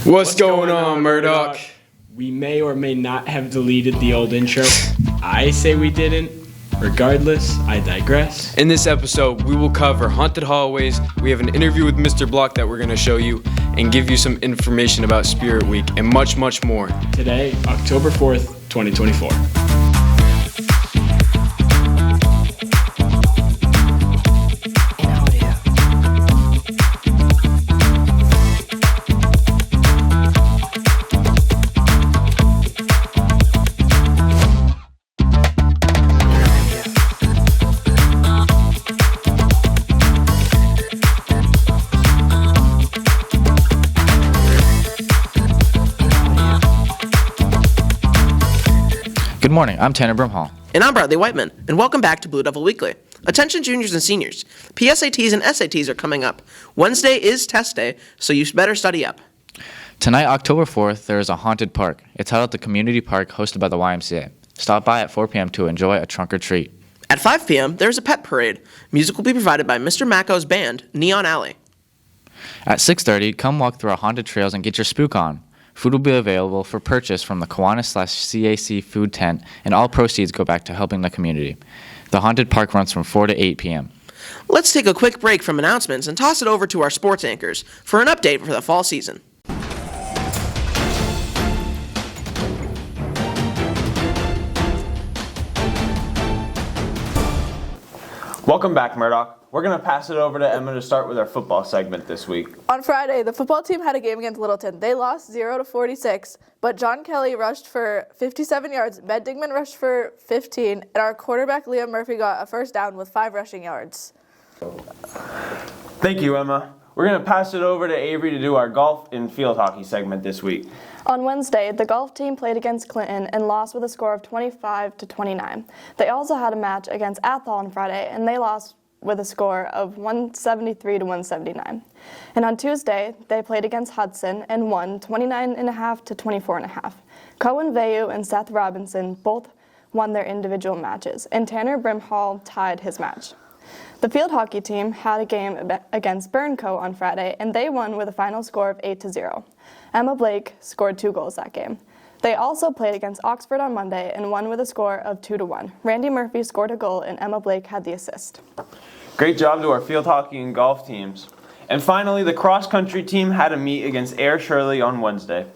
What's going on, Murdoch? We may or may not have deleted the old intro. I say we didn't. Regardless, I digress. In this episode, we will cover haunted hallways. We have an interview with Mr. Bloch that we're going to show you and give you some information about Spirit Week and much, much more. Today, October 4th, 2024. Good morning, I'm Tanner Brimhall. And I'm Bradley Whiteman, and welcome back to Blue Devil Weekly. Attention juniors and seniors, PSATs and SATs are coming up. Wednesday is test day, so you better study up. Tonight, October 4th, there is a haunted park. It's held at the community park hosted by the YMCA. Stop by at 4 p.m. to enjoy a trunk or treat. At 5 p.m., there's a pet parade. Music will be provided by Mr. Macco's band, Neon Alley. At 6:30, come walk through our haunted trails and get your spook on. Food will be available for purchase from the Kiwanis/CAC food tent, and all proceeds go back to helping the community. The haunted park runs from 4 to 8 p.m. Let's take a quick break from announcements and toss it over to our sports anchors for an update for the fall season. Welcome back, Murdoch. We're going to pass it over to Emma to start with our football segment this week. On Friday, the football team had a game against Littleton. They lost 0-46, but John Kelly rushed for 57 yards, Med Digman rushed for 15, and our quarterback Liam Murphy got a first down with 5 rushing yards. Thank you, Emma. We're going to pass it over to Avery to do our golf and field hockey segment this week. On Wednesday, the golf team played against Clinton and lost with a score of 25-29. They also had a match against Athol on Friday, and they lost with a score of 173-179. And on Tuesday, they played against Hudson and won 29.5-24.5. Cohen Vayu and Seth Robinson both won their individual matches, and Tanner Brimhall tied his match. The field hockey team had a game against Burnco on Friday, and they won with a final score of 8-0. Emma Blake scored 2 goals that game. They also played against Oxford on Monday and won with a score of 2-1. Randy Murphy scored a goal, and Emma Blake had the assist. Great job to our field hockey and golf teams. And finally, the cross-country team had a meet against Air Shirley on Wednesday.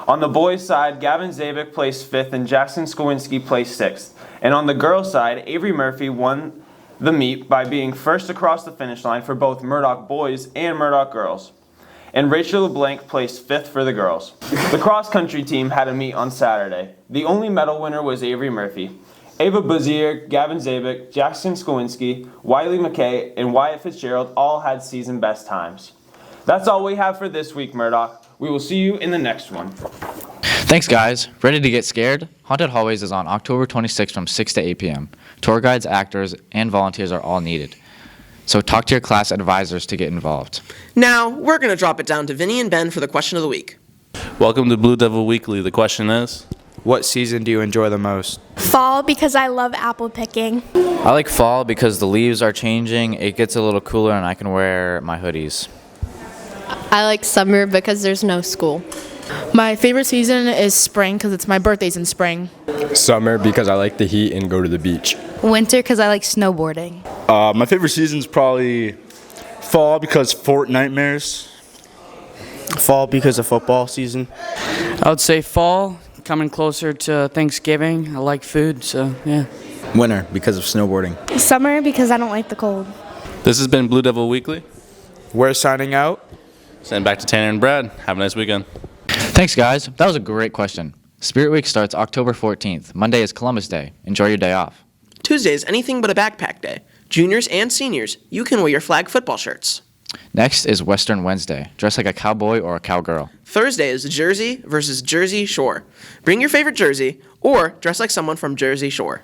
On the boys' side, Gavin Zabik placed 5th and Jackson Skowinski placed 6th. And on the girls' side, Avery Murphy won the meet by being first across the finish line for both Murdoch boys and Murdoch girls. And Rachel LeBlanc placed 5th for the girls. The cross-country team had a meet on Saturday. The only medal winner was Avery Murphy. Ava Buzier, Gavin Zabik, Jackson Skowinski, Wiley McKay, and Wyatt Fitzgerald all had season best times. That's all we have for this week, Murdoch. We will see you in the next one. Thanks, guys. Ready to get scared? Haunted Hallways is on October 26th from 6 to 8 p.m. Tour guides, actors, and volunteers are all needed. So talk to your class advisors to get involved. Now, we're going to drop it down to Vinny and Ben for the question of the week. Welcome to Blue Devil Weekly. The question is, what season do you enjoy the most? Fall, because I love apple picking. I like fall because the leaves are changing, it gets a little cooler, and I can wear my hoodies. I like summer because there's no school. My favorite season is spring because it's my birthday's in spring. Summer because I like the heat and go to the beach. Winter because I like snowboarding. My favorite season is probably fall because Fort Nightmares. Fall because of football season. I would say fall, coming closer to Thanksgiving. I like food, so yeah. Winter because of snowboarding. Summer because I don't like the cold. This has been Blue Devil Weekly. We're signing out. Send back to Tanner and Brad. Have a nice weekend. Thanks, guys. That was a great question. Spirit Week starts October 14th. Monday is Columbus Day. Enjoy your day off. Tuesday is anything but a backpack day. Juniors and seniors, you can wear your flag football shirts. Next is Western Wednesday. Dress like a cowboy or a cowgirl. Thursday is Jersey versus Jersey Shore. Bring your favorite jersey or dress like someone from Jersey Shore.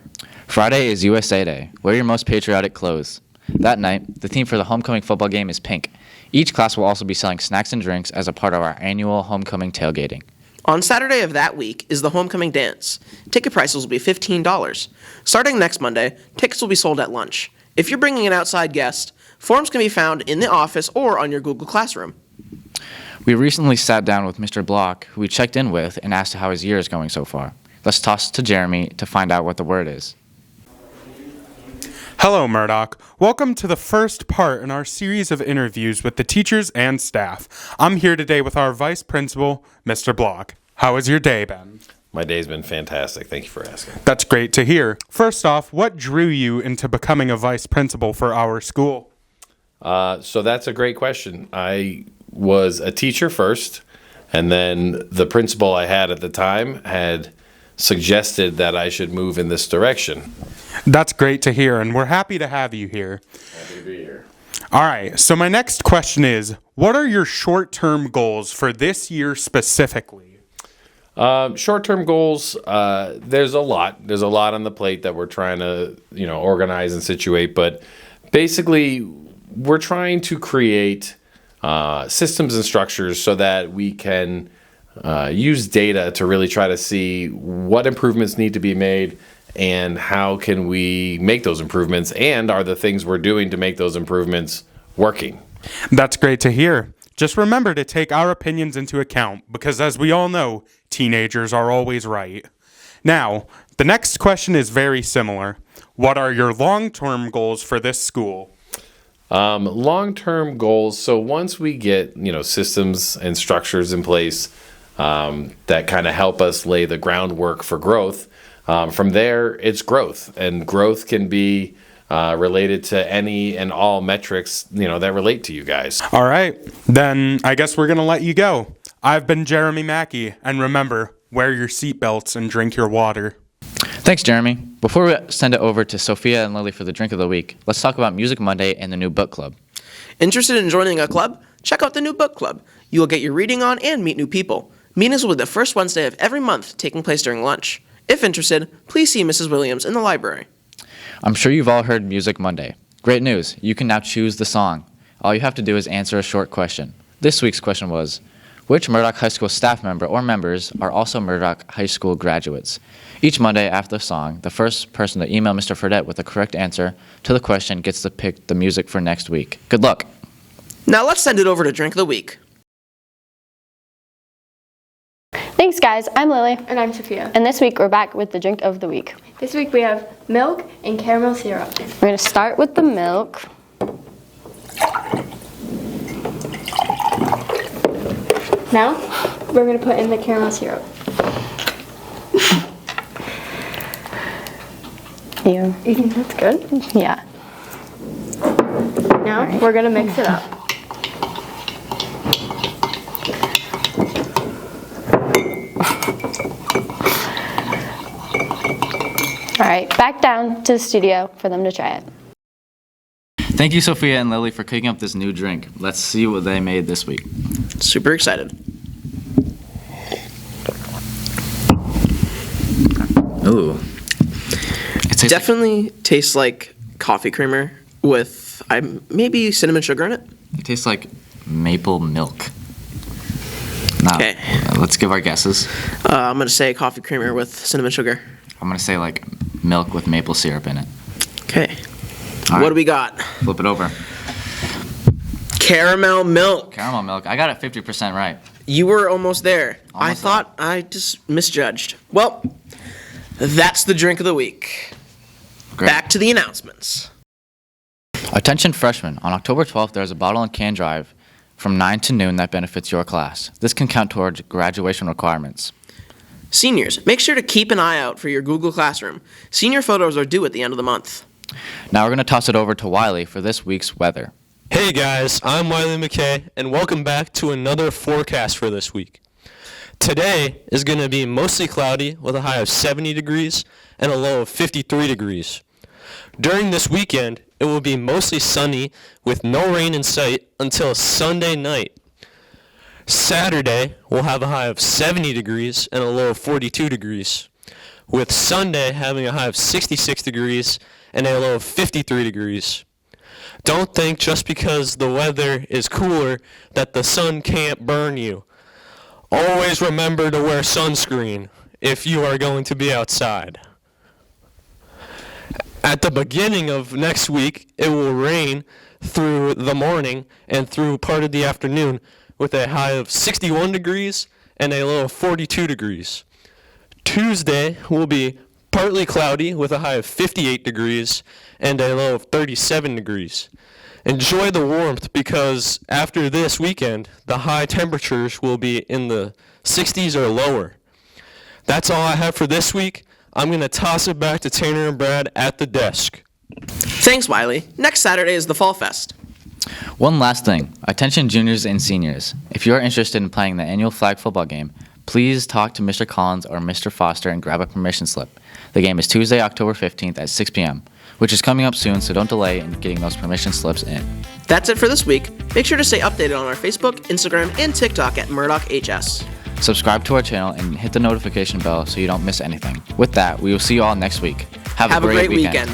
Friday is USA Day. Wear your most patriotic clothes. That night, the theme for the homecoming football game is pink. Each class will also be selling snacks and drinks as a part of our annual homecoming tailgating. On Saturday of that week is the homecoming dance. Ticket prices will be $15. Starting next Monday, tickets will be sold at lunch. If you're bringing an outside guest, forms can be found in the office or on your Google Classroom. We recently sat down with Mr. Bloch, who we checked in with, and asked how his year is going so far. Let's toss to Jeremy to find out what the word is. Hello, Murdoch. Welcome to the first part in our series of interviews with the teachers and staff. I'm here today with our vice principal, Mr. Bloch. How has your day been? My day's been fantastic. Thank you for asking. That's great to hear. First off, what drew you into becoming a vice principal for our school? So that's a great question. I was a teacher first, and then the principal I had at the time had suggested that I should move in this direction. That's great to hear, and we're happy to have you here. Happy to be here. All right, so my next question is, what are your short-term goals for this year specifically? Short-term goals, there's a lot. There's a lot on the plate that we're trying to, organize and situate, but basically we're trying to create systems and structures so that we can use data to really try to see what improvements need to be made and how can we make those improvements, and are the things we're doing to make those improvements working. That's great to hear. Just remember to take our opinions into account because, as we all know, teenagers are always right. Now, the next question is very similar. What are your long-term goals for this school? Long-term goals, so once we get, systems and structures in place that kind of help us lay the groundwork for growth, from there, it's growth, and growth can be related to any and all metrics, that relate to you guys. All right, then I guess we're going to let you go. I've been Jeremy Mackey, and remember, wear your seatbelts and drink your water. Thanks, Jeremy. Before we send it over to Sophia and Lily for the drink of the week, let's talk about Music Monday and the new book club. Interested in joining a club? Check out the new book club. You will get your reading on and meet new people. Meetings will be the first Wednesday of every month, taking place during lunch. If interested, please see Mrs. Williams in the library. I'm sure you've all heard Music Monday. Great news, you can now choose the song. All you have to do is answer a short question. This week's question was, which Murdoch High School staff member or members are also Murdoch High School graduates? Each Monday after the song, the first person to email Mr. Fredette with the correct answer to the question gets to pick the music for next week. Good luck. Now let's send it over to Drink of the Week. Thanks, guys. I'm Lily. And I'm Sophia. And this week we're back with the drink of the week. This week we have milk and caramel syrup. We're going to start with the milk. Now we're going to put in the caramel syrup. You think that's good? Yeah. Now we're going to mix it up. All right, back down to the studio for them to try it. Thank you, Sophia and Lily, for cooking up this new drink. Let's see what they made this week. Super excited. Ooh. It definitely tastes like coffee creamer with maybe cinnamon sugar in it. It tastes like maple milk. Now, Okay. Let's give our guesses. I'm going to say coffee creamer with cinnamon sugar. I'm going to say like milk with maple syrup in it. Okay. All What right. do we got? Flip it over. Caramel milk. Caramel milk. I got it 50% right. You were almost there. I Almost thought I just misjudged. Well, that's the drink of the week. Great. Back to the announcements. Attention freshmen, on October 12th there is a bottle and can drive from 9 to noon that benefits your class. This can count towards graduation requirements. Seniors, make sure to keep an eye out for your Google Classroom. Senior photos are due at the end of the month. Now we're going to toss it over to Wiley for this week's weather. Hey guys, I'm Wiley McKay, and welcome back to another forecast for this week. Today is going to be mostly cloudy with a high of 70 degrees and a low of 53 degrees. During this weekend, it will be mostly sunny with no rain in sight until Sunday night. Saturday, we'll have a high of 70 degrees and a low of 42 degrees, with Sunday having a high of 66 degrees and a low of 53 degrees. Don't think just because the weather is cooler that the sun can't burn you. Always remember to wear sunscreen if you are going to be outside. At the beginning of next week, it will rain through the morning and through part of the afternoon with a high of 61 degrees and a low of 42 degrees. Tuesday will be partly cloudy with a high of 58 degrees and a low of 37 degrees. Enjoy the warmth because after this weekend, the high temperatures will be in the 60s or lower. That's all I have for this week. I'm going to toss it back to Tanner and Brad at the desk. Thanks, Wiley. Next Saturday is the Fall Fest. One last thing. Attention juniors and seniors. If you are interested in playing the annual flag football game, please talk to Mr. Collins or Mr. Foster and grab a permission slip. The game is Tuesday, October 15th at 6 p.m., which is coming up soon, so don't delay in getting those permission slips in. That's it for this week. Make sure to stay updated on our Facebook, Instagram, and TikTok at MurdochHS. Subscribe to our channel and hit the notification bell so you don't miss anything. With that, we will see you all next week. Have a great weekend.